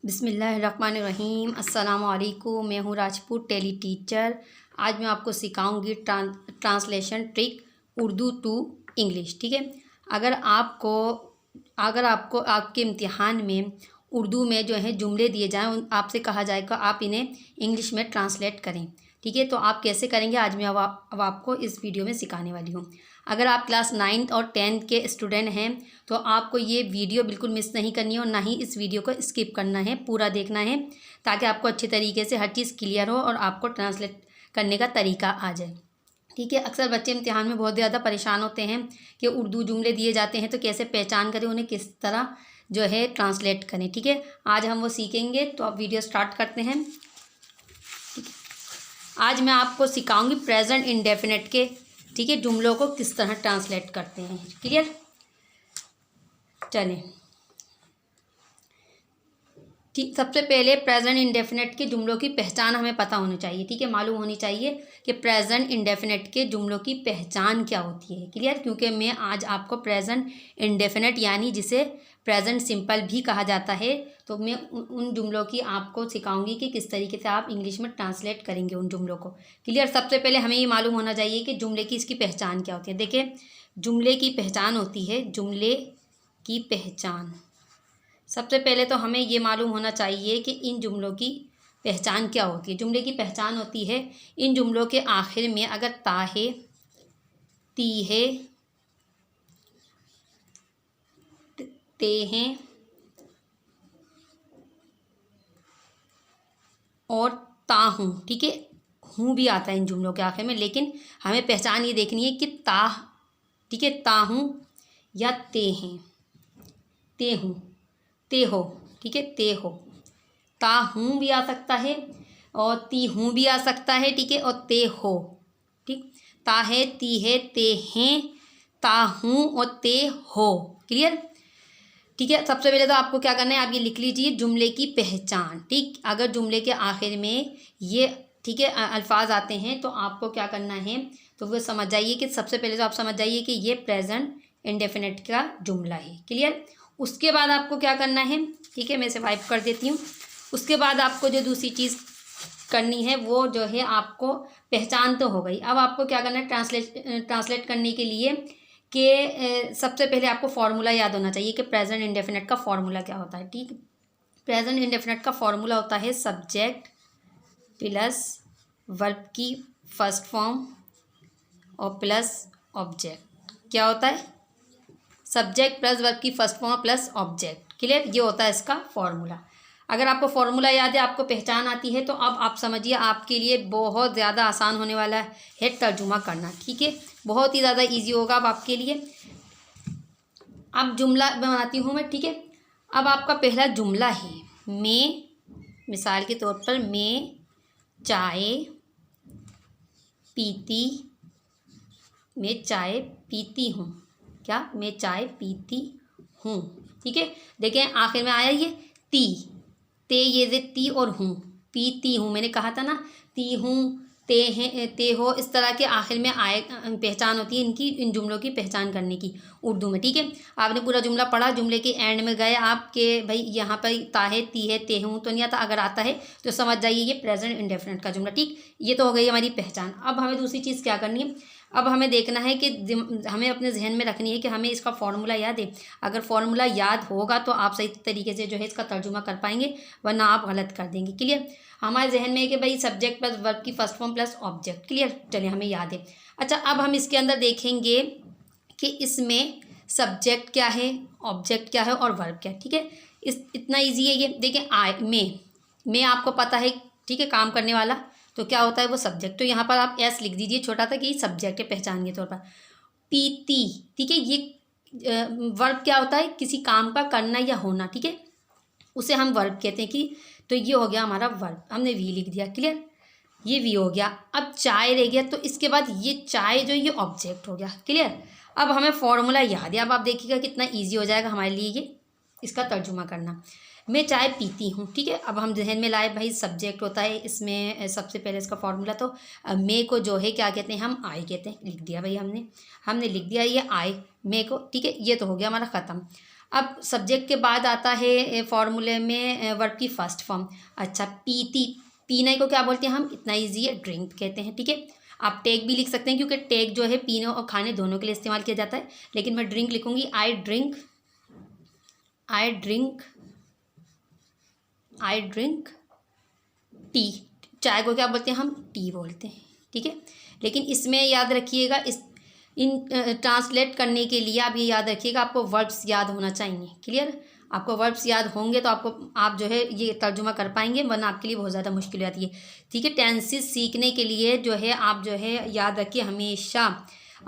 बिस्मिल्लाहिर्रहमानिर्रहीम। अस्सलामुअलैकुम। मैं हूँ राजपूत टेली टीचर। आज मैं आपको सिखाऊंगी translation trick Urdu to English. ठीक है। अगर आपको आपके इम्तिहान में उर्दू में जो है जुमले दिए जाएं, आपसे कहा जाएगा आप इन्हें इंग्लिश में ट्रांसलेट करें। ठीक है, तो आप कैसे करेंगे आज मैं अब आपको इस वीडियो में सिखाने वाली हूँ। अगर आप क्लास 9th और 10th के स्टूडेंट हैं तो आपको ये वीडियो बिल्कुल मिस नहीं करनी है और ना ही इस वीडियो को स्किप करना है, पूरा देखना है ताकि आपको अच्छे तरीके से हर चीज़ क्लियर हो और आपको ट्रांसलेट करने का तरीका आ जाए। ठीक है। अक्सर बच्चे इम्तिहान में बहुत ज़्यादा परेशान होते हैं कि उर्दू जुमले दिए जाते हैं तो कैसे पहचान करें, उन्हें किस तरह जो है ट्रांसलेट करें। ठीक है, आज हम वो सीखेंगे। तो अब वीडियो स्टार्ट करते हैं। आज मैं आपको सिखाऊंगी प्रेजेंट इंडेफिनिट के, ठीक है, जुमलों को किस तरह ट्रांसलेट करते हैं। क्लियर? चलें, ठीक। सबसे पहले प्रेजेंट इंडेफिनिट के जुमलों की पहचान हमें पता होनी चाहिए। ठीक है, मालूम होनी चाहिए कि प्रेजेंट इंडेफिनिट के जुमलों की पहचान क्या होती है। क्लियर? क्योंकि मैं आज आपको प्रेजेंट इंडेफिनिट यानी जिसे प्रेजेंट सिंपल भी कहा जाता है, तो मैं उन जुमलों की आपको सिखाऊंगी कि किस तरीके से आप इंग्लिश में ट्रांसलेट करेंगे उन जुमलों को। क्लियर? सबसे पहले हमें ये मालूम होना चाहिए कि जुमले की इसकी पहचान क्या होती है। देखिए, जुमले की पहचान होती है, जुमले की पहचान सबसे पहले तो हमें ये मालूम होना चाहिए कि इन जुमलों की पहचान क्या होती है। जुमले की पहचान होती है इन जुमलों के आखिर में अगर ता है, ती है, ते हैं और ता हूँ। ठीक है, हूँ भी आता है इन जुमलों के आखिर में, लेकिन हमें पहचान ये देखनी है कि ता, ठीक है, ता हूँ या ते हैं, ते हूँ, ते हो। ठीक है, ते हो। ता हूँ भी आ सकता है और ती हूँ भी आ सकता है। ठीक है, और ते हो। ठीक, ता है, ती है, ते हैं, ता हूँ और ते हो। क्लियर? ठीक है, सबसे पहले तो आपको क्या करना है, आप ये लिख लीजिए जुमले की पहचान। ठीक, अगर जुमले के आखिर में ये, ठीक है, अल्फाज आते हैं तो आपको क्या करना है, तो वो समझ जाइए कि सबसे पहले तो आप समझ जाइए कि ये प्रेजेंट इंडेफिनिट का जुमला है। क्लियर? उसके बाद आपको क्या करना है, ठीक है, मैं इसे वाइप कर देती हूँ। उसके बाद आपको जो दूसरी चीज़ करनी है वो जो है, आपको पहचान तो हो गई। अब आपको क्या करना है, ट्रांसलेट करने के लिए कि सबसे पहले आपको फॉर्मूला याद होना चाहिए कि प्रेजेंट इंडेफिनिट का फॉर्मूला क्या होता है। ठीक, प्रेजेंट इंडेफिनिट का फॉर्मूला होता है सब्जेक्ट प्लस वर्ब की फर्स्ट फॉर्म और प्लस ऑब्जेक्ट। क्या होता है? सब्जेक्ट प्लस वर्ब की first form plus object. Clear? ये होता है इसका फॉर्मूला। अगर आपको फॉर्मूला याद है, आपको पहचान आती है, तो अब आप समझिए आपके लिए बहुत ज़्यादा आसान होने वाला है तर्जुमा करना। ठीक है, बहुत ही ज़्यादा इजी होगा अब आपके लिए। अब जुमला बनाती हूँ मैं। ठीक है, अब आपका पहला जुमला है, मैं, मिसाल के तौर पर, मैं चाय पीती, मैं चाय पीती हूँ। क्या? मैं चाय पीती हूँ। ठीक है, देखें आखिर में आया ये ती, ते, ये जे ती और हूँ, पीती हूँ। मैंने कहा था ना, ती हूँ, ते हैं, ते हो, इस तरह के आखिर में आए पहचान होती है इनकी, इन जुमलों की पहचान करने की उर्दू में। ठीक है, आपने पूरा जुमला पढ़ा, जुमले के एंड में गए आपके, भाई यहाँ पर ता है, ती है, ते हूँ तो नहीं आता। अगर आता है तो समझ जाइए ये प्रेजेंट इंडेफिनिट का जुमला। ठीक, ये तो हो गई हमारी पहचान। अब हमें दूसरी चीज़ क्या करनी है, अब हमें देखना है कि हमें अपने जहन में रखनी है कि हमें इसका फॉर्मूला याद है। अगर फॉर्मूला याद होगा तो आप सही तरीके से जो है इसका तर्जुमा कर पाएंगे, वरना आप गलत कर देंगे। क्लियर? हमारे जहन में है कि भाई सब्जेक्ट प्लस वर्ब की first form plus object. Clear? चलिए, हमें याद है। अच्छा, अब हम इसके अंदर देखेंगे कि इसमें सब्जेक्ट क्या है, ऑब्जेक्ट क्या है और वर्ब क्या है। ठीक है, इतना ईजी है ये। देखिए, मैं आपको पता है, ठीक है, काम करने वाला, तो क्या होता है वो सब्जेक्ट। तो यहाँ पर आप एस लिख दीजिए छोटा सा कि सब्जेक्ट है, पहचान के तौर पर। पीती, ठीक है, ये वर्ब क्या होता है, किसी काम का करना या होना। ठीक है, उसे हम वर्ब कहते हैं कि, तो ये हो गया हमारा वर्ब, हमने वी लिख दिया। क्लियर? ये वी हो गया। अब चाय रह गया, तो इसके बाद ये चाय जो ये ऑब्जेक्ट हो गया। क्लियर? अब हमें फॉर्मूला याद है। अब आप देखिएगा कितना ईजी हो जाएगा हमारे लिए ये इसका तर्जुमा करना। मैं चाय पीती हूँ। ठीक है, अब हम जहन में लाए, भाई सब्जेक्ट होता है इसमें, सबसे पहले इसका फॉर्मूला, तो मे को जो है क्या कहते हैं, हम आई कहते हैं। लिख दिया भाई, हमने लिख दिया ये आई, मे को। ठीक है, ये तो हो गया हमारा ख़त्म। अब सब्जेक्ट के बाद आता है फॉर्मूले में वर्ब की फर्स्ट फॉर्म। अच्छा, पीती, पीने को क्या बोलते हैं हम, इतना ईजी है, ड्रिंक कहते हैं। ठीक है, आप टेक भी लिख सकते हैं क्योंकि टेक जो है पीने और खाने दोनों के लिए इस्तेमाल किया जाता है, लेकिन मैं ड्रिंक लिखूंगी। I drink, I drink, I drink tea. चाय को क्या बोलते हैं हम, टी बोलते हैं। ठीक है, लेकिन इसमें याद रखिएगा, इस इन ट्रांसलेट करने के लिए आप ये याद रखिएगा, आपको वर्ब्स याद होना चाहिए। क्लियर, आपको वर्ब्स याद होंगे तो आप जो है ये तर्जुमा कर पाएंगे, वरना आपके लिए बहुत ज़्यादा मुश्किल हो जाती है। ठीक है, टेंसेस सीखने के लिए जो है आप जो है याद रखिए, हमेशा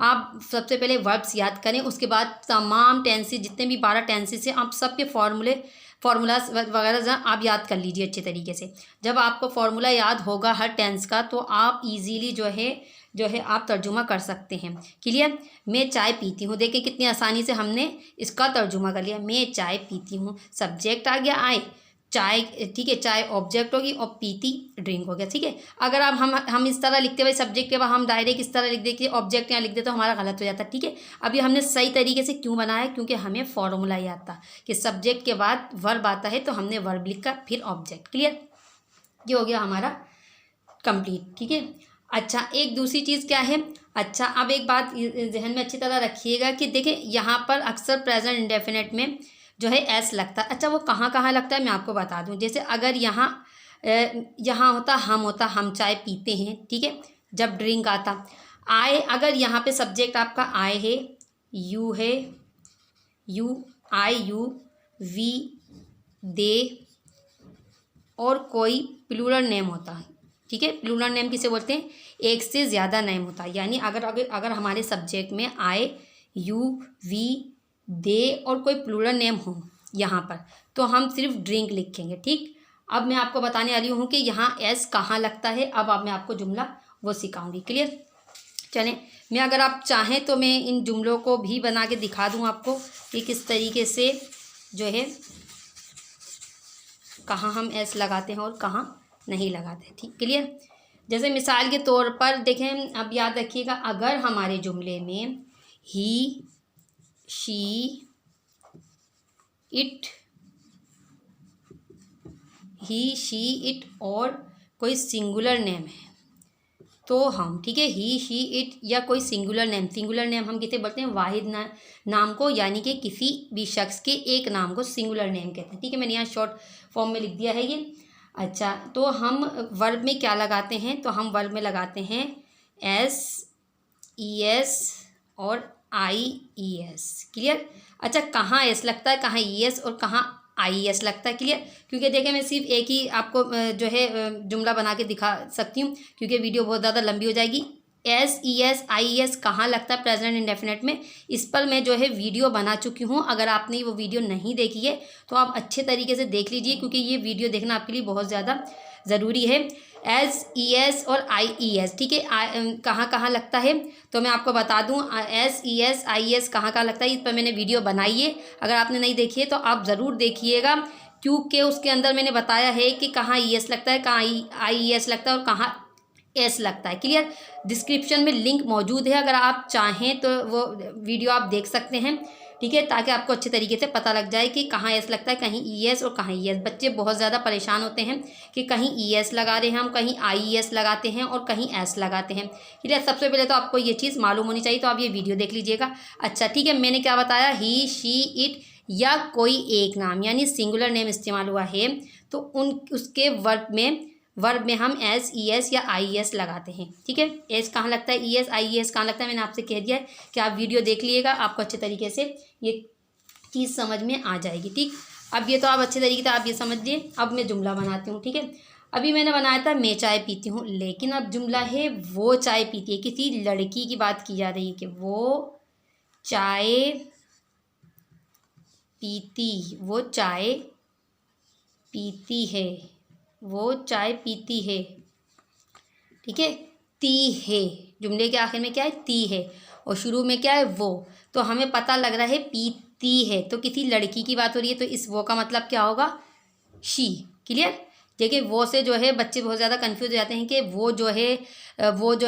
आप सबसे पहले वर्ब्स याद करें, उसके बाद तमाम टेंसेस, जितने भी 12 टेंसेस हैं, आप सबके फार्मूलाज वगैरह आप याद कर लीजिए अच्छे तरीके से। जब आपको फार्मूला याद होगा हर टेंस का, तो आप इजीली जो है आप तर्जुमा कर सकते हैं। क्लियर, मैं चाय पीती हूँ, देखिए कितनी आसानी से हमने इसका तर्जुमा कर लिया। मैं चाय पीती हूँ, सब्जेक्ट आ गया आए, चाय, ठीक है, चाय ऑब्जेक्ट होगी और पीती ड्रिंक हो गया। ठीक है, अगर आप हम इस तरह लिखते भाई सब्जेक्ट के बाद हम डायरेक्ट इस तरह लिख देते, ऑब्जेक्ट यहाँ लिख देते तो हमारा गलत हो जाता। ठीक है, अभी हमने सही तरीके से क्यों बनाया, क्योंकि हमें फॉर्मूला याद था कि सब्जेक्ट के बाद वर्ब आता है, तो हमने वर्ब लिखा फिर ऑब्जेक्ट। क्लियर, ये हो गया हमारा कंप्लीट। ठीक है, अच्छा, एक दूसरी चीज़ क्या है, अच्छा अब एक बात जहन में अच्छी तरह रखिएगा कि देखिए यहाँ पर अक्सर प्रेजेंट इंडेफिनिट में जो है एस लगता है। अच्छा, वो कहाँ कहाँ लगता है मैं आपको बता दूं। जैसे अगर यहाँ होता हम चाय पीते हैं। ठीक है, जब ड्रिंक आता, आए, अगर यहाँ पे सब्जेक्ट आपका आए है, यू है, you, I you, we, they, और कोई प्लूरल नेम होता है। ठीक है, प्लूरल नेम किसे बोलते हैं, एक से ज़्यादा नेम होता है। यानी अगर हमारे सब्जेक्ट में आए, यू, वी, दे और कोई प्लूरल नेम हो यहाँ पर, तो हम सिर्फ ड्रिंक लिखेंगे। ठीक, अब मैं आपको बताने वाली हूँ कि यहाँ एस कहाँ लगता है। अब मैं आपको जुमला वो सिखाऊंगी। क्लियर, चलें, मैं अगर आप चाहें तो मैं इन जुमलों को भी बना के दिखा दूँ आपको कि किस तरीके से जो है कहाँ हम एस लगाते हैं और कहाँ नहीं लगाते। ठीक, क्लियर, जैसे मिसाल के तौर पर देखें, अब याद रखिएगा, अगर हमारे जुमले में he, she, it, he, she, it और कोई सिंगुलर नेम है, तो हम, ठीक है, ही, शी, इट या कोई सिंगुलर नेम हम किसे बोलते हैं, वाहिद नाम को, यानी कि किसी भी शख्स के एक नाम को सिंगुलर नेम कहते हैं। ठीक है, मैंने यहाँ शॉर्ट फॉर्म में लिख दिया है ये। अच्छा, तो हम वर्ब में क्या लगाते हैं, तो हम वर्ब में लगाते हैं एस, ई एस और आई ई एस। क्लियर, अच्छा, कहाँ एस लगता है, कहाँ ई एस और कहाँ आई एस लगता है। क्लियर, क्योंकि देखिए मैं सिर्फ एक ही आपको जो है जुमला बना के दिखा सकती हूँ, क्योंकि वीडियो बहुत ज़्यादा लंबी हो जाएगी। S, E S, I S कहाँ लगता है प्रेजेंट इंडेफिनिट में, इस पर मैं जो है वीडियो बना चुकी हूँ। अगर आपने वो वीडियो नहीं देखी है तो आप अच्छे तरीके से देख लीजिए, क्योंकि ये वीडियो देखना आपके लिए बहुत ज़्यादा ज़रूरी है। एस, ई एस और आई ई एस, ठीक है, कहाँ कहाँ लगता है तो मैं आपको बता दूँ। S, E S, I S कहाँ कहाँ लगता है, इस पर मैंने वीडियो बनाई है। अगर आपने नहीं देखी है तो आप ज़रूर देखिएगा, क्योंकि उसके अंदर मैंने बताया है कि कहाँ ई एस लगता है, कहाँ आई ई एस लगता है और कहाँ एस लगता है। क्लियर, डिस्क्रिप्शन में लिंक मौजूद है, अगर आप चाहें तो वो वीडियो आप देख सकते हैं। ठीक है, ताकि आपको अच्छे तरीके से पता लग जाए कि कहाँ एस लगता है, कहीं ई एस और कहाँ ई एस। बच्चे बहुत ज़्यादा परेशान होते हैं कि कहीं ई एस लगा रहे हैं हम, कहीं आई ई एस लगाते हैं और कहीं एस लगाते हैं। क्लियर, सबसे पहले तो आपको ये चीज़ मालूम होनी चाहिए, तो आप ये वीडियो देख लीजिएगा। अच्छा, ठीक है, मैंने क्या बताया, ही, शी, इट या कोई एक नाम यानी सिंगुलर नेम इस्तेमाल हुआ है, तो उसके वर्ब में हम एस, ई एस या आई एस लगाते हैं। ठीक है, एस कहाँ लगता है, ई एस, आई एस कहाँ लगता है, मैंने आपसे कह दिया है कि आप वीडियो देख लीजिएगा, आपको अच्छे तरीके से ये चीज़ समझ में आ जाएगी। ठीक, अब ये तो आप अच्छे तरीके से आप ये समझिए। अब मैं जुमला बनाती हूँ। ठीक है, अभी मैंने बनाया था मैं चाय पीती हूँ, लेकिन अब जुमला है वो चाय पीती है। किसी लड़की की बात की जा रही है कि वो चाय पीती, वो चाय पीती है, वो चाय पीती है। ठीक है, ती है, जुमले के आखिर में क्या है, ती है, और शुरू में क्या है, वो। तो हमें पता लग रहा है पीती है, तो किसी लड़की की बात हो रही है, तो इस वो का मतलब क्या होगा, शी। क्लियर, देखिए वो से जो है बच्चे बहुत ज़्यादा कंफ्यूज हो जाते हैं कि वो जो है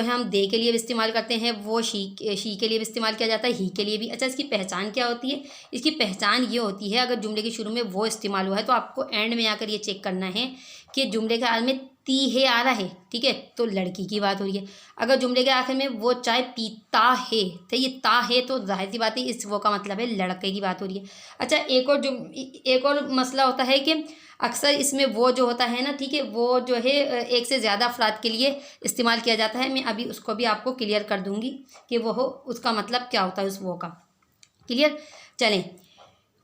हम दे के लिए भी इस्तेमाल करते हैं, वो शी के लिए भी इस्तेमाल किया जाता है, ही के लिए भी। अच्छा, इसकी पहचान क्या होती है? इसकी पहचान ये होती है, अगर जुमले के शुरू में वो इस्तेमाल हुआ है तो आपको एंड में आकर ये चेक करना है कि जुमले के आखिर में ती है आ रहा है, ठीक है, तो लड़की की बात हो रही है। अगर जुमले के आखिर में वो चाय पीता है तो ये ता है, तो जाहिर सी बात है इस वो का मतलब है लड़के की बात हो रही है। अच्छा, एक और मसला होता है कि अक्सर इसमें वो जो होता है ना, ठीक है, वो जो है एक से ज़्यादा अफराद के लिए इस्तेमाल किया जाता है। मैं अभी उसको भी आपको क्लियर कर दूंगी कि वो उसका मतलब क्या होता है उस वो का। क्लियर? चलें,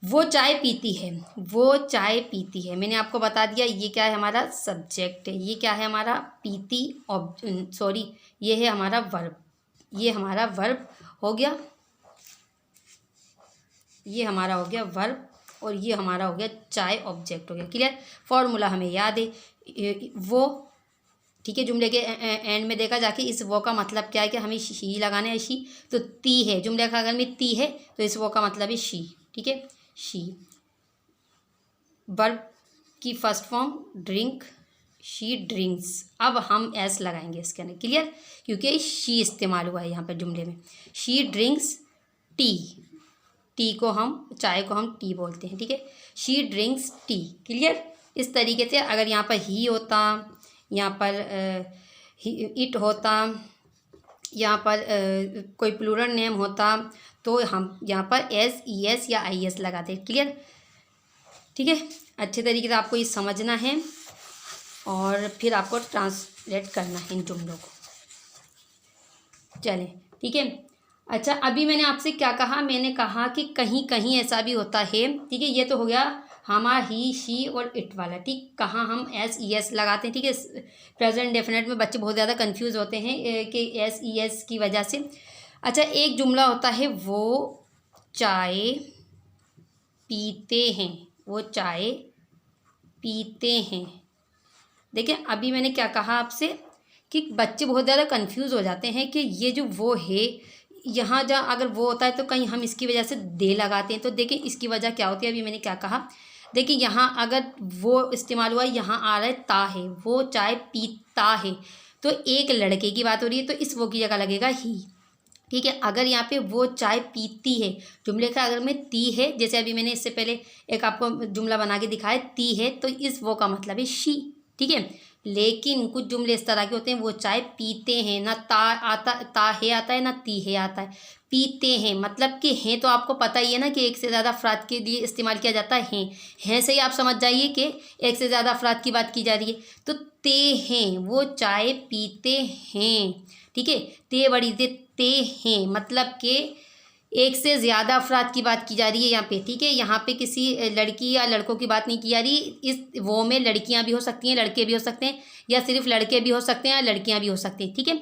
वो चाय पीती है, वो चाय पीती है, मैंने आपको बता दिया ये क्या है, हमारा सब्जेक्ट है। ये क्या है हमारा? पीती सॉरी, ये है हमारा वर्ब। ये हमारा वर्ब हो गया, ये हमारा हो गया वर्ब, और ये हमारा हो गया चाय ऑब्जेक्ट हो गया। क्लियर? फॉर्मूला हमें याद है, वो, ठीक है, जुमले के एंड में देखा जाके इस वो का मतलब क्या है कि हमें शी लगाना है, शी, तो ती है, जुमले का अगर में ती है तो इस वो का मतलब है शी, ठीक है, शी। वर्ब की first form drink, she drinks. अब हम एस लगाएंगे इसके अंदर। क्लियर? क्योंकि शी इस्तेमाल हुआ है यहाँ पर जुमले में। शी ड्रिंक्स टी, टी को हम, चाय को हम टी बोलते हैं, ठीक है, शी ड्रिंक्स टी। क्लियर? इस तरीके से अगर यहाँ पर ही होता, यहाँ पर इट होता, यहाँ पर कोई प्लूरल नेम होता, तो हम यहाँ पर एस, ई एस या आई एस लगाते। क्लियर? ठीक है, अच्छे तरीके से आपको ये समझना है और फिर आपको ट्रांसलेट करना है इन जुमलों को। चलें, ठीक है। अच्छा, अभी मैंने आपसे क्या कहा? मैंने कहा कि कहीं कहीं ऐसा भी होता है, ठीक है, ये तो हो गया हमारा ही, शी और इट वाला, ठीक। कहाँ हम एस ई एस लगाते हैं, ठीक है। प्रेजेंट डेफिनेट में बच्चे बहुत ज़्यादा कंफ्यूज होते हैं कि एस ई एस की वजह से। अच्छा, एक जुमला होता है वो चाय पीते हैं, वो चाय पीते हैं। देखिए, अभी मैंने क्या कहा आपसे कि बच्चे बहुत ज़्यादा कंफ्यूज हो जाते हैं कि ये जो वो है, यहाँ जहाँ अगर वो होता है तो कहीं हम इसकी वजह से दे लगाते हैं। तो देखिए इसकी वजह क्या होती है, अभी मैंने क्या कहा। देखिए यहाँ अगर वो इस्तेमाल हुआ, यहाँ आ रहा है ता है, वो चाय पीता है, तो एक लड़के की बात हो रही है, तो इस वो की जगह लगेगा ही, ठीक है। अगर यहाँ पे वो चाय पीती है, जुमले का अगर में ती है, जैसे अभी मैंने इससे पहले एक आपको जुमला बना के दिखाया, ती है, तो इस वो का मतलब है शी, ठीक है। लेकिन कुछ जुमले इस तरह के होते हैं, वो चाय पीते हैं, ना ता आता, ता है आता है, ना ती है आता है, पीते हैं मतलब कि हैं, तो आपको पता ही है ना कि एक से ज़्यादा अफराद के लिए इस्तेमाल किया जाता है हैं से ही आप समझ जाइए कि एक से ज़्यादा अफराद की बात की जा रही है। तो ते हैं, वो चाय पीते हैं, ठीक है, ते बड़ी ते हैं मतलब कि एक से ज़्यादा अफराद की बात की जा रही है यहाँ पे, ठीक है। यहाँ पे किसी लड़की या लड़कों की बात नहीं की जा रही। इस वो में लड़कियाँ भी हो सकती हैं, लड़के भी हो सकते हैं, या सिर्फ लड़के भी हो सकते हैं या लड़कियाँ भी हो सकती हैं, ठीक है।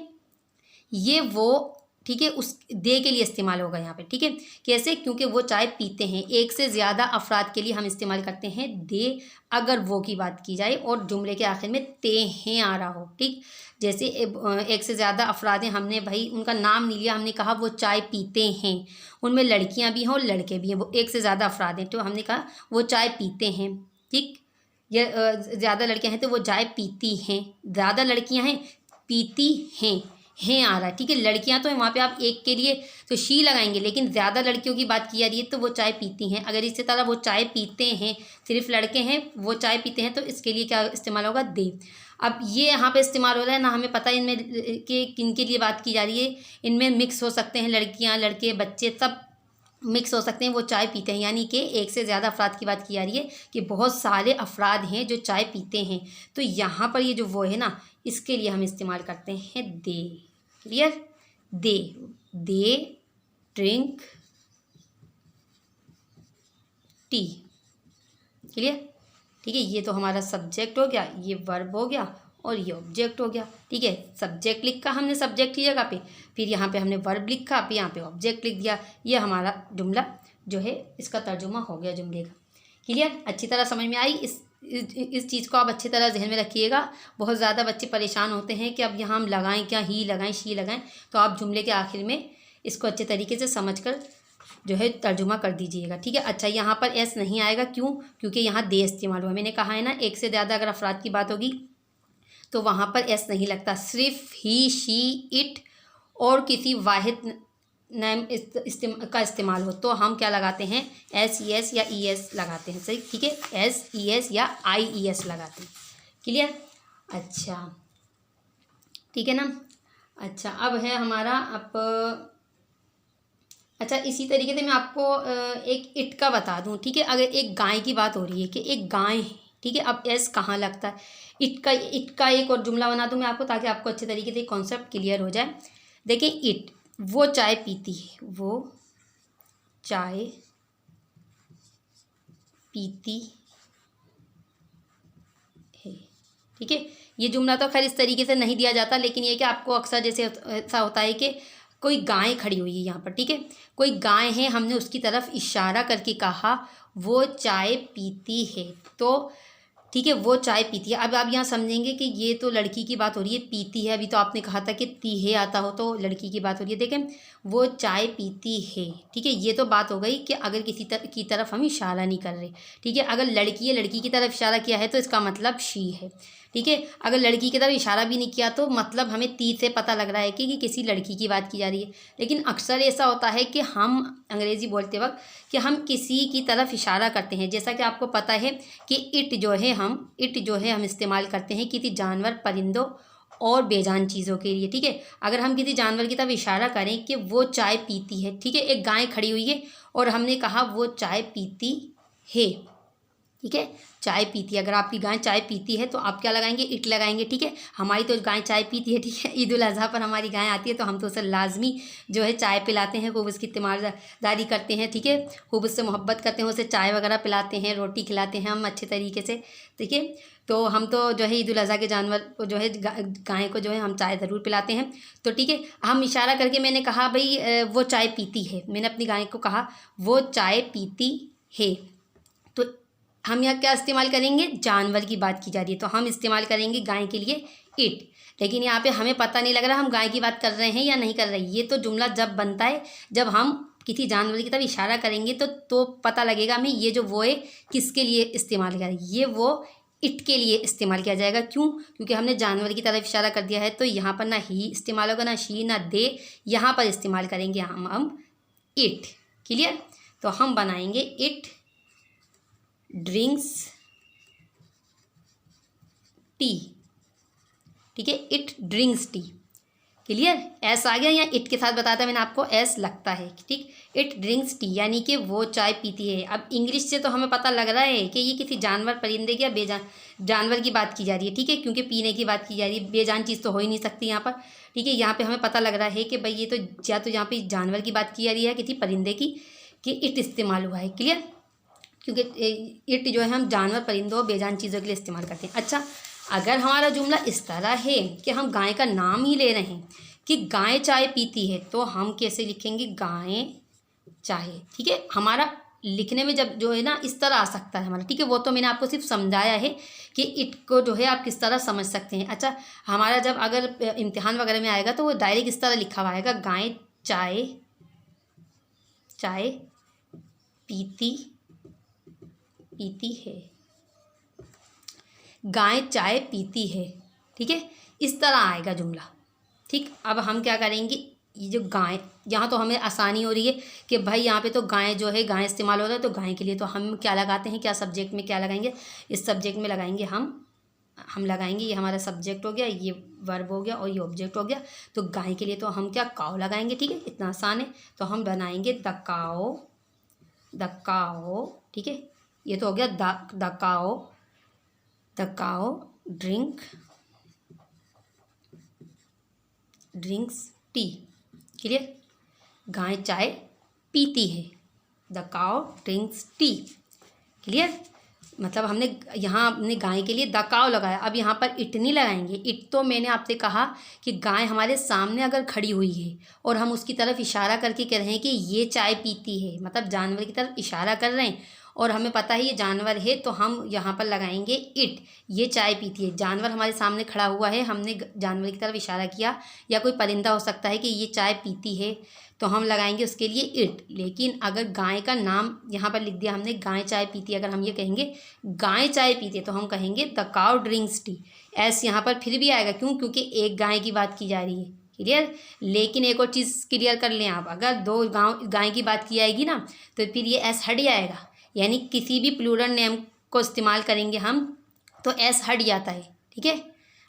ये वो, ठीक है, उस दे के लिए इस्तेमाल होगा यहाँ पे, ठीक है। कैसे? क्योंकि वो चाय पीते हैं, एक से ज़्यादा अफराद के लिए हम इस्तेमाल करते हैं दे, अगर वो की बात की जाए और जुमले के आखिर में ते हैं आ रहा हो, ठीक। जैसे एक से ज़्यादा अफराद हैं, हमने भाई उनका नाम नहीं लिया, हमने कहा वो चाय पीते हैं, उनमें लड़कियाँ भी हैं और लड़के भी हैं, वो एक से ज़्यादा अफराद हैं, तो हमने कहा वो चाय पीते हैं, ठीक। ये ज़्यादा लड़कियाँ हैं तो वो चाय पीती हैं, ज़्यादा लड़कियाँ हैं पीती हैं आ रहा है, ठीक है। लड़कियां तो है, वहाँ पे आप एक के लिए तो शी लगाएंगे, लेकिन ज़्यादा लड़कियों की बात की जा रही है तो वो चाय पीती हैं। अगर इसी तरह वो चाय पीते हैं, सिर्फ लड़के हैं, वो चाय पीते हैं, तो इसके लिए क्या इस्तेमाल होगा? दे। अब ये यहाँ पे इस्तेमाल हो रहा है ना, हमें पता है इनमें कि किन के लिए बात की जा रही है। इनमें मिक्स हो सकते हैं, लड़कियाँ, लड़के, बच्चे, सब मिक्स हो सकते हैं। वो चाय पीते हैं यानी कि एक से ज़्यादा अफराद की बात की जा रही है कि बहुत सारे अफराद हैं जो चाय पीते हैं। तो यहाँ पर ये जो वो है ना, इसके लिए हम इस्तेमाल करते हैं they. Clear? They, they drink tea. Clear? ठीक है, ये तो हमारा सब्जेक्ट हो गया, ये वर्ब हो गया और ये ऑब्जेक्ट हो गया, ठीक है। सब्जेक्ट लिखा हमने सब्जेक्ट की जगह पे, फिर यहाँ पे हमने वर्ब लिखा, फिर यहाँ पे ऑब्जेक्ट लिख दिया। ये हमारा जुमला जो है इसका तर्जुमा हो गया जुमले का। क्लियर? अच्छी तरह समझ में आई? इस चीज़ को आप अच्छी तरह जहन में रखिएगा। बहुत ज़्यादा बच्चे परेशान होते हैं कि अब यहाँ हम लगाएं क्या, ही लगाएं, शी लगाएं, तो आप जुमले के आखिर में इसको अच्छे तरीके से समझ कर जो है तर्जुमा कर दीजिएगा, ठीक है। अच्छा, यहाँ पर एस नहीं आएगा, क्यों? क्योंकि यहाँ दे इस्तेमाल हुआ। मैंने कहा है ना, एक से ज़्यादा अगर अफराद की बात होगी तो वहाँ पर एस नहीं लगता, सिर्फ ही, शी, इट और किसी वाहिद नेम का इस्तेमाल हो तो हम क्या लगाते हैं, एस ई एस या ई एस लगाते हैं, सही, ठीक है, एस ई एस या आई ई एस लगाते हैं। क्लियर? अच्छा, ठीक है ना। अच्छा, अब है हमारा अच्छा, इसी तरीके से मैं आपको एक इट का बता दूं, ठीक है। अगर एक गाय की बात हो रही है कि एक गाय है, ठीक है, अब एस कहाँ लगता है, इट का एक और जुमला बना दूं मैं आपको, ताकि आपको अच्छे तरीके से कॉन्सेप्ट क्लियर हो जाए। देखिए, इट, वो चाय पीती है, वो चाय पीती है, ठीक है। ये जुमला तो खैर इस तरीके से नहीं दिया जाता, लेकिन ये कि आपको अक्सर जैसे ऐसा होता है कि कोई गाय खड़ी हुई है यहाँ पर, ठीक है, कोई गाय है, हमने उसकी तरफ इशारा करके कहा वो चाय पीती है, तो ठीक है, वो चाय पीती है। अब आप यहाँ समझेंगे कि ये तो लड़की की बात हो रही है, पीती है, अभी तो आपने कहा था कि तीहे आता हो तो लड़की की बात हो रही है। देखें, वो चाय पीती है, ठीक है, ये तो बात हो गई कि अगर किसी की तरफ हम इशारा नहीं कर रहे, ठीक है। अगर लड़की है, लड़की की तरफ इशारा किया है तो इसका मतलब शी है, ठीक है। अगर लड़की की तरफ इशारा भी नहीं किया तो मतलब हमें ती से पता लग रहा है कि किसी लड़की की बात की जा रही है। लेकिन अक्सर ऐसा होता है कि हम अंग्रेज़ी बोलते वक्त कि हम किसी की तरफ इशारा करते हैं, जैसा कि आपको पता है कि इट जो है हम इस्तेमाल करते हैं किसी जानवर, परिंदों और बेजान चीज़ों के लिए, ठीक है। अगर हम किसी जानवर की तरफ इशारा करें कि वो चाय पीती है, ठीक है, एक गाय खड़ी हुई है और हमने कहा वो चाय पीती है, ठीक है, चाय पीती है। अगर आपकी गाय चाय पीती है तो आप क्या लगाएंगे, इट लगाएंगे, ठीक है। हमारी तो गाय चाय पीती है, ठीक है, ईद उल अज़हा पर हमारी गाय आती है तो हम तो उसे लाजमी जो है चाय पिलाते हैं, खूब उसकी तीमारदारी करते हैं, ठीक है, खूब उससे मोहब्बत करते हैं, उसे चाय वगैरह पिलाते हैं, रोटी खिलाते हैं हम अच्छे तरीके से, ठीक है। तो हम तो जो है ईद उल अज़हा के जानवर को जो है गाय को जो है हम चाय ज़रूर पिलाते हैं, तो ठीक है। हम इशारा करके मैंने कहा भाई वो चाय पीती है, मैंने अपनी गाय को कहा वो चाय पीती है, तो हम यहाँ क्या इस्तेमाल करेंगे, जानवर की बात की जा रही है तो हम इस्तेमाल करेंगे गाय के लिए इट। लेकिन यहाँ पे हमें पता नहीं लग रहा हम गाय की बात कर रहे हैं या नहीं कर रहे। ये तो जुमला जब बनता है जब हम किसी जानवर की तरफ इशारा करेंगे तो पता लगेगा हमें ये जो वो है किसके लिए इस्तेमाल किया है, ये वो इट के लिए इस्तेमाल किया जाएगा। क्यों? क्योंकि हमने जानवर की तरफ इशारा कर दिया है तो यहाँ पर ना ही इस्तेमाल होगा, ना शी, ना दे, यहाँ पर इस्तेमाल करेंगे हम इट। क्लियर? तो हम बनाएंगे इट ड्रिंक्स टी, ठीक है, it drinks tea. Clear? S आ गया, या इट के साथ बताता मैंने आपको एस लगता है, ठीक, इट ड्रिंक्स टी यानी कि वो चाय पीती है। अब इंग्लिश से तो हमें पता लग रहा है कि ये किसी जानवर, परिंदे या बेजान जानवर की बात की जा रही है, ठीक है, क्योंकि पीने की बात की जा रही है, बेजान चीज़ तो हो ही नहीं सकती यहाँ पर, ठीक है। यहाँ पे हमें पता लग रहा है कि भाई ये तो या तो यहाँ पे जानवर की बात की जा रही है किसी परिंदे की, कि इट इस्तेमाल हुआ है। क्लियर? क्योंकि इट जो है हम जानवर, परिंदों, बेजान चीज़ों के लिए इस्तेमाल करते हैं। अच्छा, अगर हमारा जुमला इस तरह है कि हम गाय का नाम ही ले रहे हैं कि गाय चाय पीती है, तो हम कैसे लिखेंगे, गाय चाय, ठीक है। हमारा लिखने में जब जो है ना इस तरह आ सकता है हमारा, ठीक है, वो तो मैंने आपको सिर्फ समझाया है कि इट को जो है आप किस तरह समझ सकते हैं। अच्छा, हमारा जब अगर इम्तिहान वगैरह में आएगा तो वो डायरेक्ट इस तरह लिखा हुआ आएगा, गाय चाय पीती है, गाय चाय पीती है, ठीक है, इस तरह आएगा जुमला, ठीक। अब हम क्या करेंगे, ये जो गाय, यहाँ तो हमें आसानी हो रही है कि भाई यहाँ पे तो गाय जो है गाय इस्तेमाल हो रहा है, तो गाय के लिए तो हम क्या लगाते हैं, क्या सब्जेक्ट में क्या लगाएंगे, इस सब्जेक्ट में लगाएंगे हम लगाएंगे, ये हमारा सब्जेक्ट हो गया, ये वर्ब हो गया और ये ऑब्जेक्ट हो गया। तो गाय के लिए तो हम क्या काव लगाएंगे, ठीक है, इतना आसान है। तो हम बनाएंगे द काओ, ठीक है, ये तो हो गया the cow drinks tea. Clear? गाय चाय पीती है, the cow drinks tea. Clear? मतलब हमने गाय के लिए द काओ लगाया। अब यहाँ पर इट नहीं लगाएंगे। इट तो मैंने आपसे कहा कि गाय हमारे सामने अगर खड़ी हुई है और हम उसकी तरफ इशारा करके कह रहे हैं कि ये चाय पीती है, मतलब जानवर की तरफ इशारा कर रहे हैं और हमें पता है ये जानवर है, तो हम यहाँ पर लगाएंगे इट। ये चाय पीती है, जानवर हमारे सामने खड़ा हुआ है, हमने जानवर की तरफ इशारा किया, या कोई परिंदा हो सकता है कि ये चाय पीती है, तो हम लगाएंगे उसके लिए इट। लेकिन अगर गाय का नाम यहाँ पर लिख दिया हमने, गाय चाय पीती है, अगर हम ये कहेंगे गाय चाय पीती है, तो हम कहेंगे the cow drinks T. S यहाँ पर फिर भी आएगा, क्यों? क्योंकि एक गाय की बात की जा रही है। क्लियर? लेकिन एक और चीज़ क्लियर कर लें आप, अगर दो गाय की बात की जाएगी ना, तो फिर ये एस हट जाएगा, यानी किसी भी प्लूरल नेम को इस्तेमाल करेंगे हम तो एस हट जाता है। ठीक है?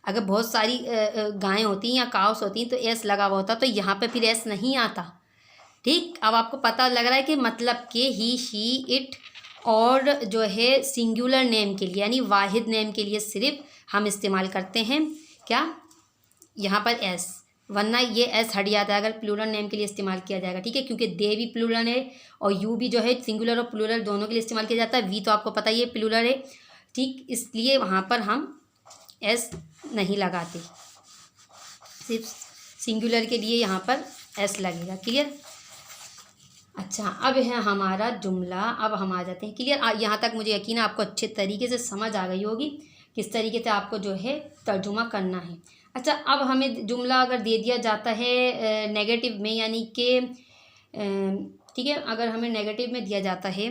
अगर बहुत सारी गायें होती हैं या काउस होती हैं तो एस लगा हुआ होता, तो यहाँ पे फिर एस नहीं आता। ठीक, अब आपको पता लग रहा है कि मतलब कि ही, शी, इट और जो है सिंगुलर नेम के लिए यानी वाहिद नेम के लिए सिर्फ हम इस्तेमाल करते हैं क्या, यहाँ पर एस, वरना ये एस हट जाता है अगर प्लूरल नेम के लिए इस्तेमाल किया जाएगा। ठीक है? क्योंकि दे भी प्लूरल है और यू भी जो है सिंगुलर और प्लूरल दोनों के लिए इस्तेमाल किया जाता है। वी तो आपको पता ही है प्लूरल है। ठीक, इसलिए वहाँ पर हम एस नहीं लगाते, सिर्फ सिंगुलर के लिए यहाँ पर एस लगेगा। क्लियर? अच्छा, अब है हमारा जुमला। अब हम आ जाते हैं। क्लियर? यहाँ तक मुझे यकीन है आपको अच्छे तरीके से समझ आ गई होगी किस तरीके से आपको जो है तर्जुमा करना है। अच्छा, अब हमें जुमला अगर दे दिया जाता है नेगेटिव में, यानी कि ठीक है, अगर हमें नेगेटिव में दिया जाता है,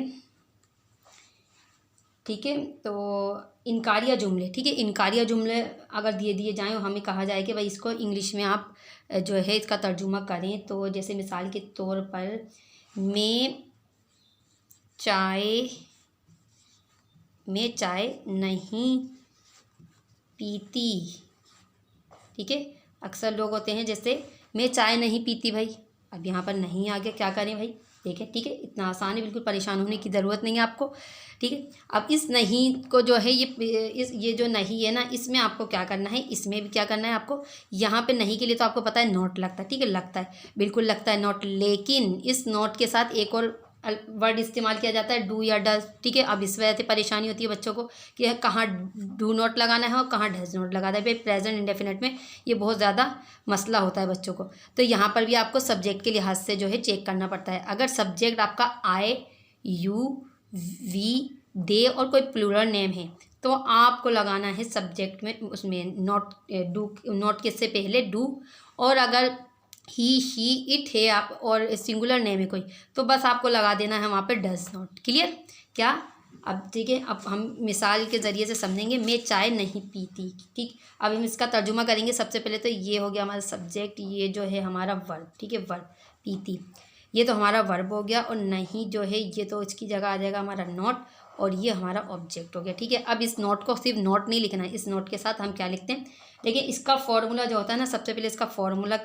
ठीक है, तो इनकारिया जुमले, ठीक है, इनकारिया जुमले अगर दिए जाएँ और हमें कहा जाए कि भाई इसको इंग्लिश में आप जो है इसका तर्जुमा करें, तो जैसे मिसाल के तौर पर मैं चाय नहीं पीती। ठीक है? अक्सर लोग होते हैं जैसे मैं चाय नहीं पीती भाई, अब यहाँ पर नहीं आ गया, क्या करें भाई? देखें, ठीक है, इतना आसान है, बिल्कुल परेशान होने की ज़रूरत नहीं है आपको। ठीक है? अब इस नहीं को जो है ये जो नहीं है ना, इसमें आपको क्या करना है, इसमें भी क्या करना है आपको, यहाँ पे नहीं के लिए तो आपको पता है नॉट लगता है। ठीक है? लगता है, बिल्कुल लगता है नॉट, लेकिन इस नॉट के साथ एक और वर्ड इस्तेमाल किया जाता है, डू या डज। ठीक है? अब इस वजह से परेशानी होती है बच्चों को कि कहाँ डू नॉट लगाना है और कहाँ डज नॉट लगाना है। भाई प्रेजेंट इंडेफिनेट में ये बहुत ज़्यादा मसला होता है बच्चों को, तो यहाँ पर भी आपको सब्जेक्ट के लिहाज से जो है चेक करना पड़ता है। अगर सब्जेक्ट आपका आई, यू, वी, दे और कोई प्लूरल नेम है तो आपको लगाना है सब्जेक्ट में उसमें नॉट, डू, नॉट के से पहले डू, और अगर ही, शी, इट है आप और सिंगुलर नेम है कोई, तो बस आपको लगा देना है वहाँ पे डज नॉट। क्लियर? क्या? अब ठीक है, अब हम मिसाल के ज़रिए से समझेंगे। मैं चाय नहीं पीती। ठीक, अब हम इसका तर्जुमा करेंगे। सबसे पहले तो ये हो गया हमारा सब्जेक्ट, ये जो है हमारा वर्ब। ठीक है? वर्ब, पीती, ये तो हमारा वर्ब हो गया, और नहीं जो है ये तो इसकी जगह आ जाएगा हमारा नॉट, और ये हमारा ऑब्जेक्ट हो गया। ठीक है? अब इस नॉट को सिर्फ नॉट नहीं लिखना है, इस नॉट के साथ हम क्या लिखते हैं, देखिए इसका फॉर्मूला जो होता है ना, सबसे पहले इसका फॉर्मूला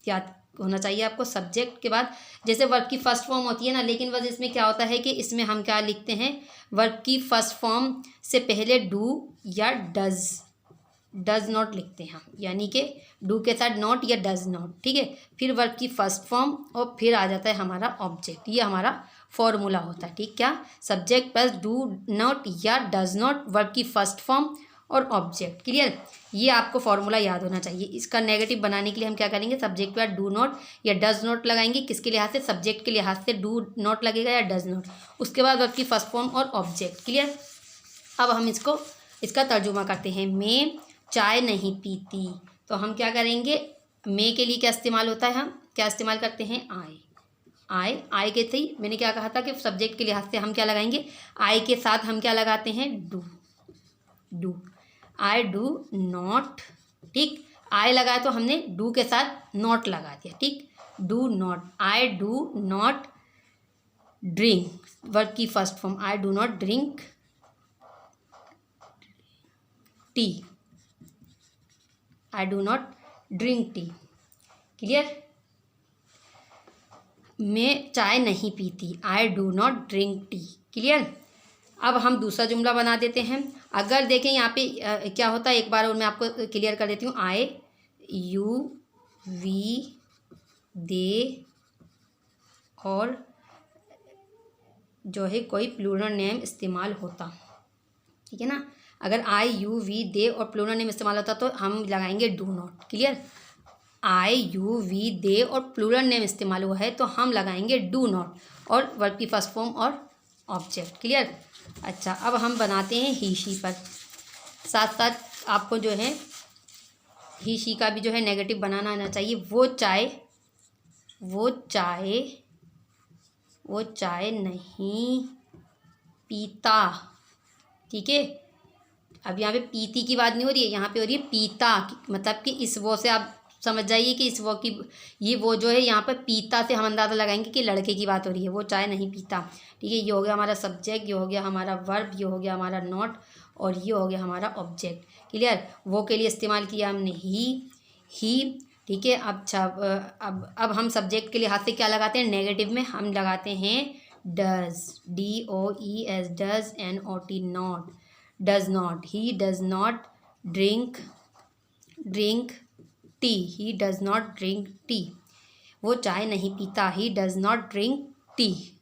याद होना चाहिए आपको। सब्जेक्ट के बाद जैसे वर्ब की फर्स्ट फॉर्म होती है ना, लेकिन बस इसमें क्या होता है कि इसमें हम क्या लिखते हैं, वर्ब की फर्स्ट फॉर्म से पहले डू या डज नॉट लिखते हैं हम, यानी कि डू के साथ नॉट या डज नॉट। ठीक है? फिर वर्ब की फर्स्ट फॉर्म और फिर आ जाता है हमारा ऑब्जेक्ट, ये हमारा फॉर्मूला होता है। ठीक? क्या? सब्जेक्ट प्लस डू नॉट या डज नॉट, वर्ब की फर्स्ट फॉर्म और ऑब्जेक्ट। क्लियर? ये आपको फॉर्मूला याद होना चाहिए। इसका नेगेटिव बनाने के लिए हम क्या करेंगे, सब्जेक्ट पर डू नॉट या डज नॉट लगाएंगे। किसके लिहाज से? सब्जेक्ट के लिहाज से डू नॉट लगेगा या डज नॉट, उसके बाद वर्ब की फर्स्ट फॉर्म और ऑब्जेक्ट। क्लियर? अब हम इसका तर्जुमा करते हैं। मैं चाय नहीं पीती, तो हम क्या करेंगे, मैं के लिए क्या इस्तेमाल होता है, हम क्या इस्तेमाल करते हैं, आई के थी, मैंने क्या कहा था कि सब्जेक्ट के लिहाज से हम क्या लगाएंगे, आई के साथ हम क्या लगाते हैं, डू। I do not. ठीक? आई लगाया तो हमने डू के साथ नॉट लगा दिया। ठीक? Do not, I do not drink, verb की first form, I do not drink tea, I do not drink tea. Clear? मैं चाय नहीं पीती, I do not drink tea. Clear? अब हम दूसरा जुमला बना देते हैं। अगर देखें यहाँ पे क्या होता है, एक बार और मैं आपको क्लियर कर देती हूँ। आई, यू, वी, दे और जो है कोई प्लूरल नेम इस्तेमाल होता, ठीक है ना। अगर आई, यू, वी, दे और प्लूरल नेम इस्तेमाल होता तो हम लगाएंगे do not. Clear? I, you, we, they और प्लूरल नेम इस्तेमाल हुआ है तो हम लगाएंगे डू नॉट और वर्ब की फर्स्ट फॉर्म और ऑब्जेक्ट। क्लियर। अच्छा, अब हम बनाते हैं ही शी पर। साथ साथ आपको जो है ही शी का भी जो है नेगेटिव बनाना आना चाहिए। वो चाय नहीं पीता। ठीक है, अब यहाँ पे पीती की बात नहीं हो रही है, यहाँ पे हो रही है पीता। मतलब कि इस वो से आप समझ जाइए कि इस वो की, ये वो जो है यहाँ पर पीता से हम अंदाज़ा लगाएंगे कि लड़के की बात हो रही है। वो चाय नहीं पीता। ठीक है, ये हो गया हमारा सब्जेक्ट, ये हो गया हमारा वर्ब, ये हो गया हमारा नॉट, और ये हो गया हमारा ऑब्जेक्ट। क्लियर। वो के लिए इस्तेमाल किया हमने ही। ठीक है, अब हम सब्जेक्ट के लिए हाथ से क्या लगाते हैं, नेगेटिव में हम लगाते हैं does, DOES, does, NOT, not, does not. He does not drink T, he does not drink T. वो चाय नहीं पीता, he does not drink T.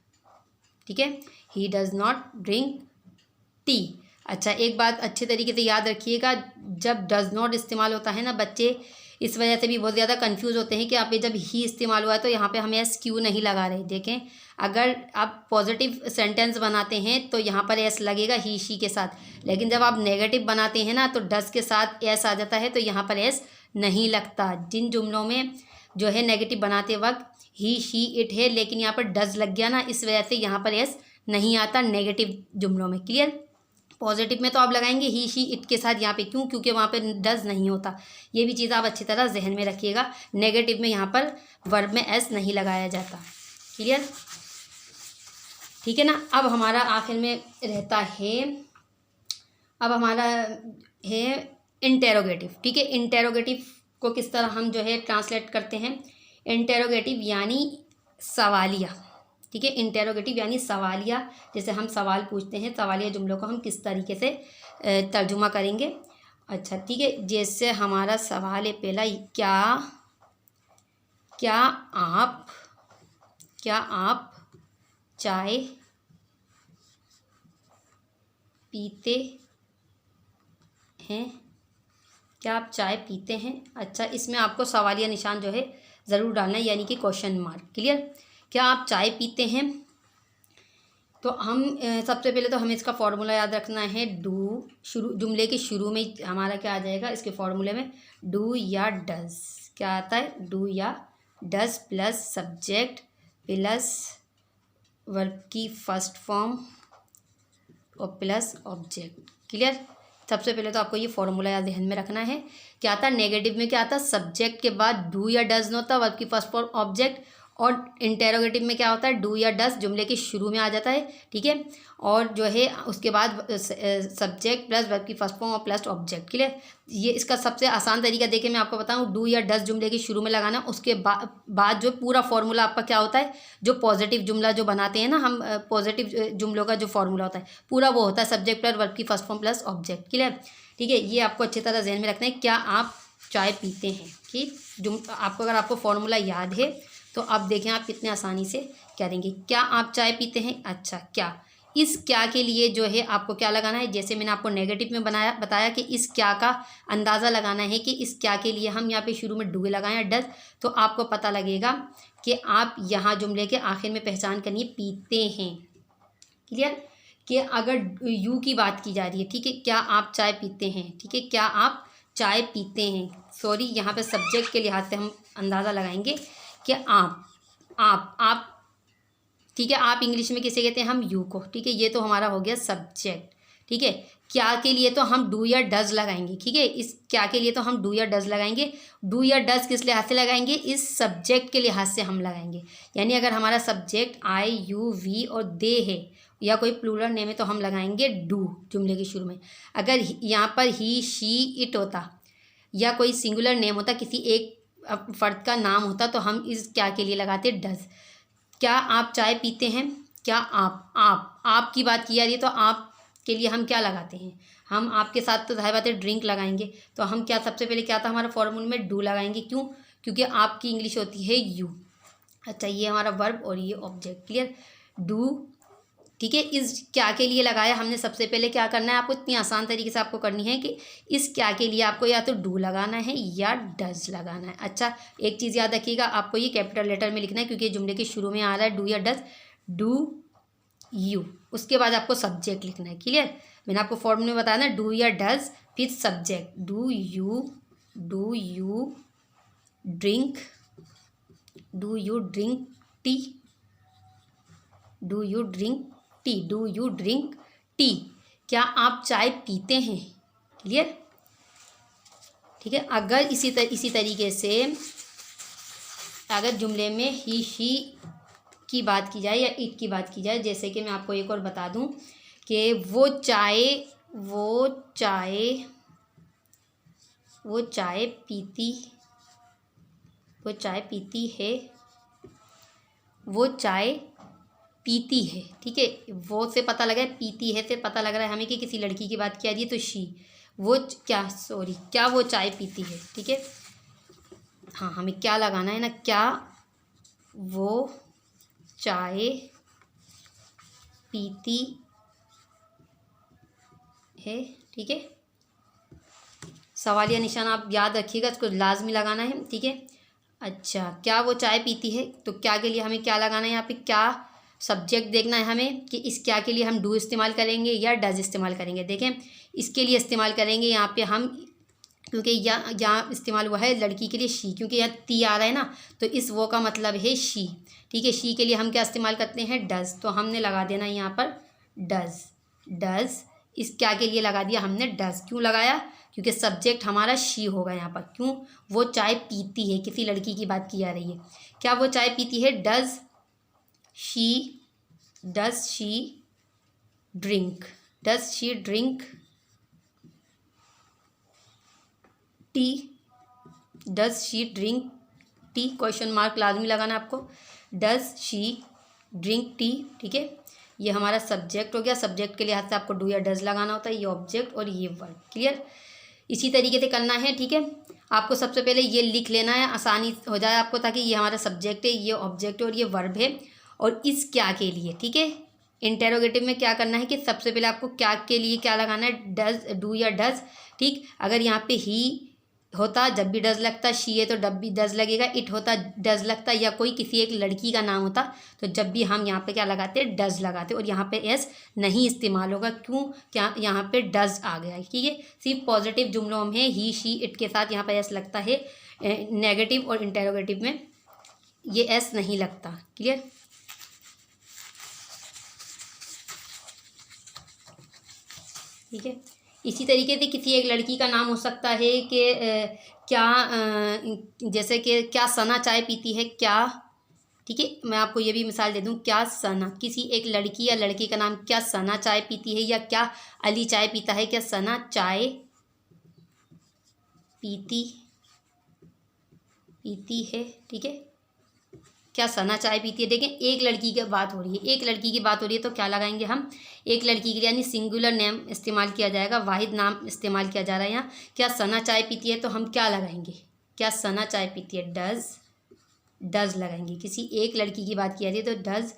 ठीक है, he does not drink T. अच्छा, एक बात अच्छे तरीके से याद रखिएगा, जब डज नॉट इस्तेमाल होता है ना, बच्चे इस वजह से भी बहुत ज़्यादा कंफ्यूज होते हैं कि आप जब ही इस्तेमाल हुआ है तो यहाँ पे हमें एस क्यों नहीं लगा रहे। देखें, अगर आप पॉजिटिव सेंटेंस बनाते हैं तो यहाँ पर एस लगेगा ही शी के साथ, लेकिन जब आप नेगेटिव बनाते हैं ना तो डज के साथ एस आ जाता है, तो यहाँ पर एस नहीं लगता। जिन जुमलों में जो है नेगेटिव बनाते वक्त ही शी इट है, लेकिन यहाँ पर डज लग गया ना, इस वजह से यहाँ पर एस नहीं आता नेगेटिव जुमलों में। क्लियर। पॉजिटिव में तो आप लगाएंगे ही शी इट के साथ, यहाँ पे क्यों, क्योंकि वहाँ पे डज नहीं होता। ये भी चीज़ आप अच्छी तरह जहन में रखिएगा। नेगेटिव में यहाँ पर वर्ब में एस नहीं लगाया जाता। क्लियर। ठीक है ना। अब हमारा आखिर में रहता है, अब हमारा है इंटेरोगेटिव। ठीक है, इंटेरोगेटिव को किस तरह हम जो है ट्रांसलेट करते हैं, इंटेरोगेटिव यानी सवालिया। ठीक है, इंटेरोगेटिव यानी सवालिया। जैसे हम सवाल पूछते हैं, सवालिया जुमलों को हम किस तरीके से तर्जुमा करेंगे। अच्छा, ठीक है, जैसे हमारा सवाल है पहला, क्या आप चाय पीते हैं? क्या आप चाय पीते हैं? अच्छा, इसमें आपको सवालिया निशान जो है ज़रूर डालना है, यानी कि क्वेश्चन मार्क। क्लियर। क्या आप चाय पीते हैं? तो हम सबसे पहले तो हमें इसका फॉर्मूला याद रखना है। डू, शुरू जुमले के शुरू में हमारा क्या आ जाएगा, इसके फॉर्मूले में डू या डज क्या आता है, डू या does plus subject plus verb की फर्स्ट फॉर्म और प्लस ऑब्जेक्ट। क्लियर। सबसे पहले तो आपको ये फॉर्मूला याद ध्यान में रखना है। क्या आता है नेगेटिव में, क्या आता है सब्जेक्ट के बाद डू या डज न होता, वर्ब की फर्स्ट फॉर्म ऑब्जेक्ट, और इंटेरोगेटिव में क्या होता है डू या डज जुमले के शुरू में आ जाता है। ठीक है, और जो है उसके बाद सब्जेक्ट प्लस वर्ब की फर्स्ट फॉर्म और प्लस ऑब्जेक्ट। क्लियर। ये इसका सबसे आसान तरीका देखे मैं आपको बताऊं, डू या डज जुमले के शुरू में लगाना, उसके बाद जो पूरा फॉर्मूला आपका क्या होता है, जो पॉजिटिव जुमला जो बनाते हैं ना हम, पॉजिटिव जुमलों का जो फॉर्मूला होता है पूरा वो होता है सब्जेक्ट प्लस वर्ब की first form plus object. Clear. ठीक है, ये आपको अच्छी तरह ध्यान में रखना है। क्या आप चाय पीते हैं, कि आपको अगर आपको फॉर्मूला याद है तो आप देखें आप कितने आसानी से करेंगे। क्या आप चाय पीते हैं? अच्छा, क्या, इस क्या के लिए जो है आपको क्या लगाना है, जैसे मैंने आपको नेगेटिव में बताया कि इस क्या का अंदाज़ा लगाना है कि इस क्या के लिए हम यहाँ पे शुरू में डू लगाएं या डज, तो आपको पता लगेगा कि आप यहाँ जुमले के आखिर में पहचान करनी है पीते हैं। क्लियर। कि अगर यू की बात की जा रही है, ठीक है, क्या आप चाय पीते हैं, ठीक है, क्या आप चाय पीते हैं, सॉरी यहाँ पे सब्जेक्ट के लिहाज से हम अंदाज़ा लगाएंगे कि आप ठीक है, आप इंग्लिश में किसे कहते हैं, हम यू को। ठीक है, ये तो हमारा हो गया सब्जेक्ट। ठीक है, क्या के लिए तो हम डू या डज लगाएंगे। ठीक है, इस क्या के लिए तो हम डू या डज लगाएंगे। डू या डज किस लिहाज से लगाएंगे, इस सब्जेक्ट के लिहाज से हम लगाएंगे। यानी अगर हमारा सब्जेक्ट आई यू वी और दे है या कोई प्लूरल नेम है तो हम लगाएंगे डू जुमले के शुरू में। अगर यहाँ पर ही शी इट होता या कोई सिंगुलर नेम होता, किसी एक फ़र्द का नाम होता, तो हम इस क्या के लिए लगाते डज। क्या आप चाय पीते हैं? क्या आप की बात की जा रही है तो आप के लिए हम क्या लगाते हैं, हम आपके साथ तो जाहिर बात है ड्रिंक लगाएंगे, तो हम क्या सबसे पहले क्या था हमारा फॉर्मूले में डू लगाएंगे। क्यों? क्योंकि आपकी इंग्लिश होती है यू। अच्छा, ये हमारा वर्ब और ये ऑब्जेक्ट। क्लियर। डू, ठीक है, इस क्या के लिए लगाया हमने। सबसे पहले क्या करना है आपको, इतनी आसान तरीके से आपको करनी है कि इस क्या के लिए आपको या तो डू लगाना है या डज लगाना है। अच्छा, एक चीज़ याद रखिएगा, आपको ये कैपिटल लेटर में लिखना है क्योंकि जुमले के शुरू में आ रहा है डू या डज। डू यू, उसके बाद आपको सब्जेक्ट लिखना है। क्लियर? मैंने आपको फॉर्मूले में बताया ना, डू या डज फिर subject. Do you drink tea, do you drink tea, क्या आप चाय पीते हैं? क्लियर? ठीक है। अगर इसी तरीके से अगर जुमले में ही शी की बात की जाए या इट की बात की जाए, जैसे कि मैं आपको एक और बता दूं कि वो चाय पीती है। ठीक है, वो से पता लगा है, पीती है से पता लग रहा है हमें कि किसी लड़की की बात की जा रही है, तो शी क्या वो चाय पीती है। ठीक है, हाँ, हमें क्या लगाना है ना, क्या वो चाय पीती है। ठीक है, सवालिया निशान आप याद रखिएगा, इसको लाजमी लगाना है। ठीक है, अच्छा, क्या वो चाय पीती है, तो क्या के लिए हमें क्या लगाना है, यहाँ पे क्या सब्जेक्ट देखना है हमें कि इस क्या के लिए हम डू इस्तेमाल करेंगे या डज इस्तेमाल करेंगे। देखें, इसके लिए इस्तेमाल करेंगे यहाँ पे हम, क्योंकि यहाँ इस्तेमाल हुआ है लड़की के लिए शी, क्योंकि यहाँ ती आ रहा है ना, तो इस वो का मतलब है शी। ठीक है, शी के लिए हम क्या इस्तेमाल करते हैं, डज, तो हमने लगा देना यहाँ पर डज। इस क्या के लिए लगा दिया हमने डज, क्यों लगाया, क्योंकि सब्जेक्ट हमारा शी होगा यहाँ पर। क्यों, वो चाय पीती है, किसी लड़की की बात की जा रही है। क्या वो चाय पीती है, does she drink tea, question mark लाजमी लगाना आपको, डज शी ड्रिंक टी। ठीक है, ये हमारा सब्जेक्ट हो गया। सब्जेक्ट के लिहाज से आपको डू या डज लगाना होता है, ये ऑब्जेक्ट और ये वर्ब। क्लियर? इसी तरीके से करना है। ठीक है, आपको सबसे पहले ये लिख लेना है, आसानी हो जाए आपको, ताकि ये हमारा सब्जेक्ट है, ये ऑब्जेक्ट है और ये वर्ब है। और इस क्या के लिए, ठीक है, इंटेरोगेटिव में क्या करना है कि सबसे पहले आपको क्या के लिए क्या लगाना है, डज, डू या डज। ठीक, अगर यहाँ पे ही होता जब भी डज लगता, शी है तो जब भी डज लगेगा, इट होता डज लगता, या कोई किसी एक लड़की का नाम होता तो जब भी हम यहाँ पे क्या लगाते, डज लगाते। और यहाँ पे एस नहीं इस्तेमाल होगा, क्यों, क्या यहाँ पे डज आ गया है। ठीक है, सिर्फ पॉजिटिव जुमलों में ही शी इट के साथ यहाँ पे एस लगता है, नेगेटिव और इंटेरोगेटिव में ये एस नहीं लगता। क्लियर? ठीक है, इसी तरीके से किसी एक लड़की का नाम हो सकता है कि जैसे कि क्या सना चाय पीती है, क्या। ठीक है, मैं आपको ये भी मिसाल दे दूं, क्या सना, किसी एक लड़की या लड़के का नाम, क्या सना चाय पीती है, या क्या अली चाय पीता है, क्या सना चाय पीती है। ठीक है, क्या सना चाय पीती है। देखें, एक लड़की की बात हो रही है, तो क्या लगाएंगे हम, एक लड़की के लिए, यानी सिंगुलर नेम इस्तेमाल किया जाएगा, वाहिद नाम इस्तेमाल किया जा रहा है यहाँ। क्या सना चाय पीती है, तो हम क्या लगाएंगे, क्या सना चाय पीती है, डज लगाएंगे। किसी एक लड़की की बात की जा रही है तो डज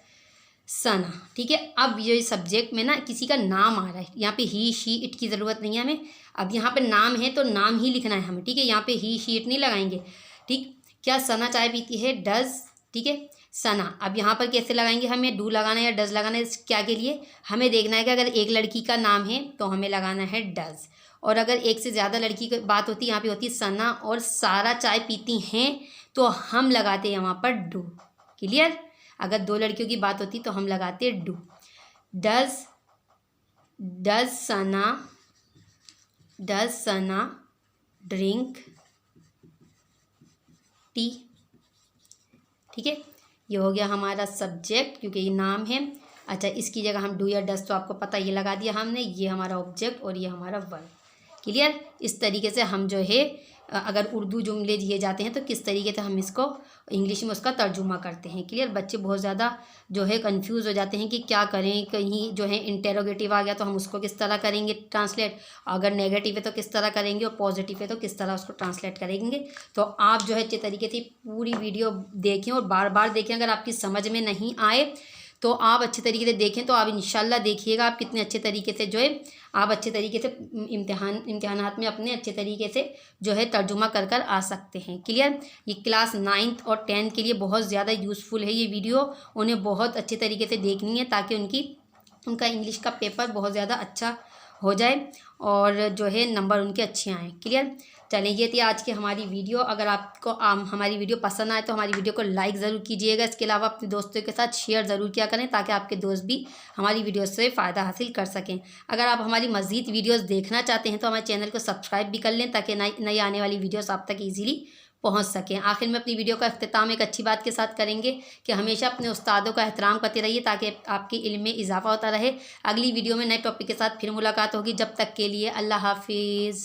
सना। ठीक है, अब ये सब्जेक्ट में ना किसी का नाम आ रहा है, यहाँ पे ही शी इट की ज़रूरत नहीं है हमें। अब यहाँ पे नाम है तो नाम ही लिखना है हमें। ठीक है, यहाँ पे ही शी इट नहीं लगाएंगे। ठीक, क्या सना चाय पीती है, डज। ठीक है, सना। अब यहाँ पर कैसे लगाएंगे, हमें डू लगाना है या डज लगाना है, क्या के लिए, हमें देखना है कि अगर एक लड़की का नाम है तो हमें लगाना है डज, और अगर एक से ज़्यादा लड़की की बात होती है, यहाँ पे होती है सना और सारा चाय पीती हैं, तो हम लगाते हैं यहाँ पर डू। क्लियर? अगर दो लड़कियों की बात होती तो हम लगाते हैं do. Does Sana drink tea. ठीक है, ये हो गया हमारा सब्जेक्ट, क्योंकि ये नाम है। अच्छा, इसकी जगह हम डू या डज, तो आपको पता, ये लगा दिया हमने, ये हमारा ऑब्जेक्ट और ये हमारा वर्ब। क्लियर? इस तरीके से हम जो है, अगर उर्दू जुमले दिए जाते हैं तो किस तरीके से हम इसको इंग्लिश में उसका तर्जुमा करते हैं। क्लियर? बच्चे बहुत ज़्यादा जो है कंफ्यूज हो जाते हैं कि क्या करें, कहीं जो है इंटेरोगेटिव आ गया तो हम उसको किस तरह करेंगे ट्रांसलेट, अगर नेगेटिव है तो किस तरह करेंगे, और पॉजिटिव है तो किस तरह उसको ट्रांसलेट करेंगे। तो आप जो है अच्छे तरीके से पूरी वीडियो देखें और बार बार देखें। अगर आपकी समझ में नहीं आए तो आप अच्छे तरीके से देखें, तो आप इंशाल्लाह देखिएगा आप कितने अच्छे तरीके से जो है, आप अच्छे तरीके से इम्तिहानात में अपने अच्छे तरीके से जो है तर्जुमा कर आ सकते हैं। क्लियर? ये क्लास 9th और 10th के लिए बहुत ज़्यादा यूज़फुल है ये वीडियो, उन्हें बहुत अच्छे तरीके से देखनी है ताकि उनकी उनका इंग्लिश का पेपर बहुत ज़्यादा अच्छा हो जाए और जो है नंबर उनके अच्छे आएँ। क्लियर। चलिए ये थी आज की हमारी वीडियो। अगर आपको हमारी वीडियो पसंद आए तो हमारी वीडियो को लाइक ज़रूर कीजिएगा। इसके अलावा अपने दोस्तों के साथ शेयर ज़रूर किया करें ताकि आपके दोस्त भी हमारी वीडियो से फ़ायदा हासिल कर सकें। अगर आप हमारी मज़ीद वीडियोस देखना चाहते हैं तो हमारे चैनल को सब्सक्राइब भी कर लें ताकि नई आने वाली वीडियोस आप तक ईजीली पहुंच सकें। आखिर में अपनी वीडियो का अख्तिताम एक अच्छी बात के साथ करेंगे कि हमेशा अपने उस्तादों का एहतराम करते रहिए ताकि आपके इल्म में इजाफा होता रहे। अगली वीडियो में नए टॉपिक के साथ फिर मुलाकात होगी। जब तक के लिए अल्लाह हाफिज़।